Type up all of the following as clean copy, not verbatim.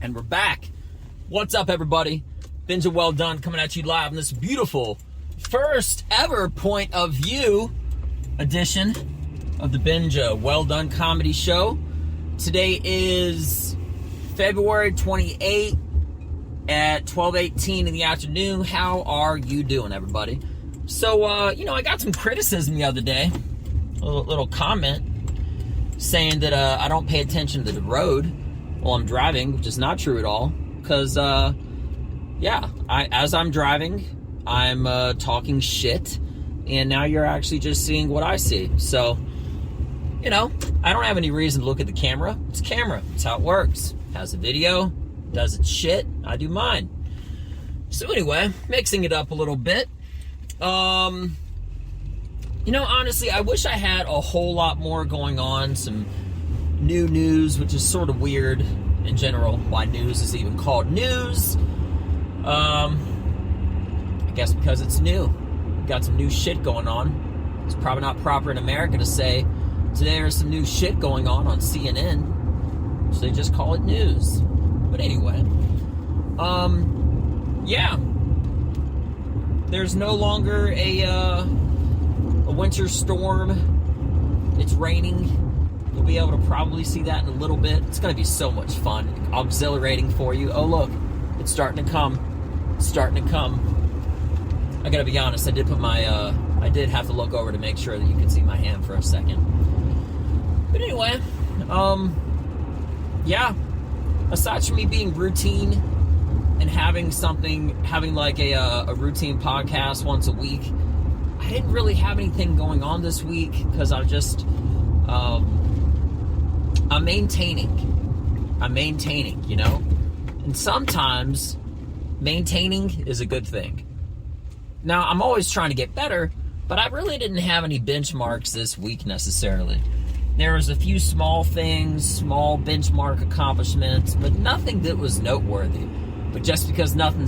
And we're back. What's up, everybody? Benja Welldone coming at you live on this beautiful first ever point of view edition of the Benja Welldone comedy show. Today is February 28th at 12:18 in the afternoon. How are you doing, everybody? So, I got some criticism the other day, a little comment saying that I don't pay attention to the road while I'm driving, which is not true at all. Because, as I'm driving, I'm talking shit, and now you're actually just seeing what I see. So, I don't have any reason to look at the camera. It's a camera. It's how it works. It has a video, does its shit, I do mine. So anyway, mixing it up a little bit. Honestly, I wish I had a whole lot more going on, some new news, which is sort of weird in general, why news is even called news. I guess because it's new. We've got some new shit going on. It's probably not proper in America to say, today there's some new shit going on CNN, so they just call it news. But anyway, there's no longer a winter storm. It's raining. You'll be able to probably see that in a little bit. It's going to be so much fun, exhilarating for you. Oh, look, it's starting to come. It's starting to come. I got to be honest, I did have to look over to make sure that you could see my hand for a second. But anyway, aside from me being routine and having like a routine podcast once a week, I didn't really have anything going on this week because I'm just, I'm maintaining, and sometimes maintaining is a good thing. Now, I'm always trying to get better, but I really didn't have any benchmarks this week necessarily. There was a few small things, small benchmark accomplishments, but nothing that was noteworthy. But just because nothing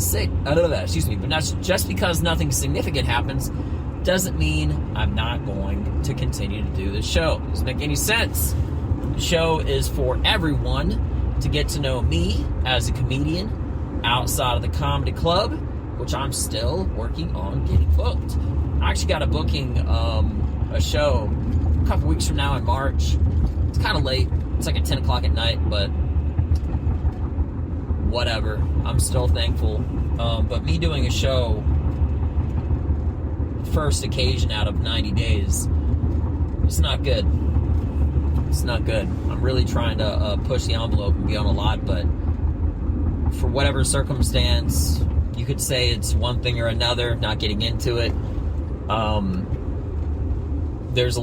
significant happens doesn't mean I'm not going to continue to do this show. Doesn't make any sense. The show is for everyone to get to know me as a comedian outside of the comedy club, which I'm still working on getting booked. I actually got a booking, a show a couple weeks from now in March. It's kind of late. It's like at 10 o'clock at night, but whatever. I'm still thankful. But me doing a show, first occasion out of 90 days, it's not good. It's not good. I'm really trying to push the envelope and be on a lot, but for whatever circumstance, you could say it's one thing or another, not getting into it. There's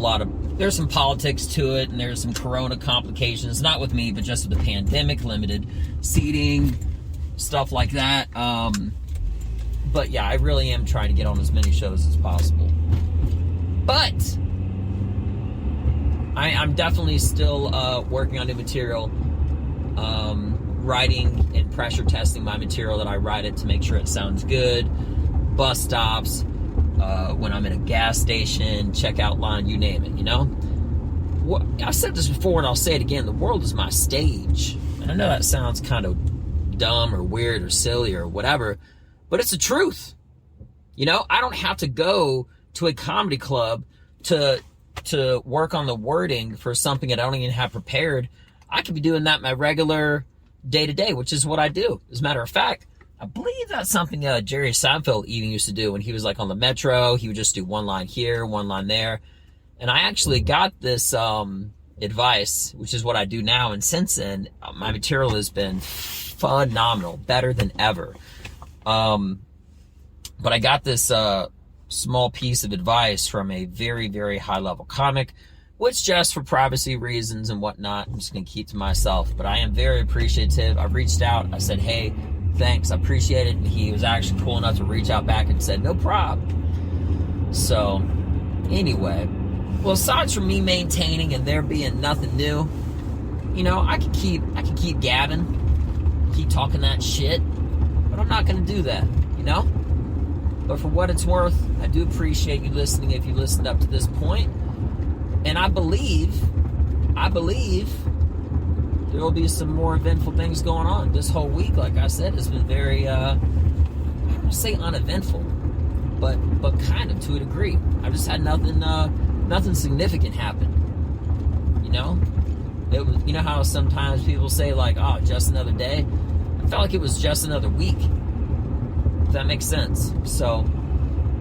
some politics to it, and there's some corona complications, not with me, but just with the pandemic, limited seating, stuff like that. But yeah, I really am trying to get on as many shows as possible. But I'm definitely still working on new material, writing and pressure testing my material that I write it to make sure it sounds good. Bus stops, when I'm in a gas station, checkout line, you name it, I've said this before and I'll say it again, the world is my stage. And I know that sounds kind of dumb or weird or silly or whatever, but it's the truth. I don't have to go to a comedy club to work on the wording for something that I don't even have prepared. I could be doing that my regular day-to-day, which is what I do. As a matter of fact, I believe that's something Jerry Seinfeld even used to do when he was like on the Metro. He would just do one line here, one line there. And I actually got this advice, which is what I do now. And since then, my material has been phenomenal, better than ever. But I got this small piece of advice from a very, very high-level comic, which just for privacy reasons and whatnot, I'm just going to keep to myself. But I am very appreciative. I reached out. I said, hey, thanks. I appreciate it. And he was actually cool enough to reach out back and said, no problem. So, anyway. Well, aside from me maintaining and there being nothing new, I could keep gabbing, keep talking that shit, but I'm not going to do that, But for what it's worth, I do appreciate you listening if you listened up to this point. And I believe there will be some more eventful things going on. This whole week, like I said, has been very, I don't want to say uneventful, but kind of to a degree. I've just had nothing significant happen. You know? It was, you know how sometimes people say like, oh, just another day? I felt like it was just another week. If that makes sense. So,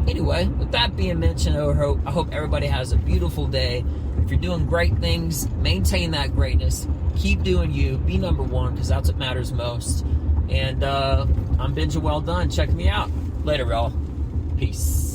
anyway, with that being mentioned, I hope everybody has a beautiful day. If you're doing great things, maintain that greatness. Keep doing you. Be number one, because that's what matters most. And I'm Benja Welldone. Check me out. Later, y'all. Peace.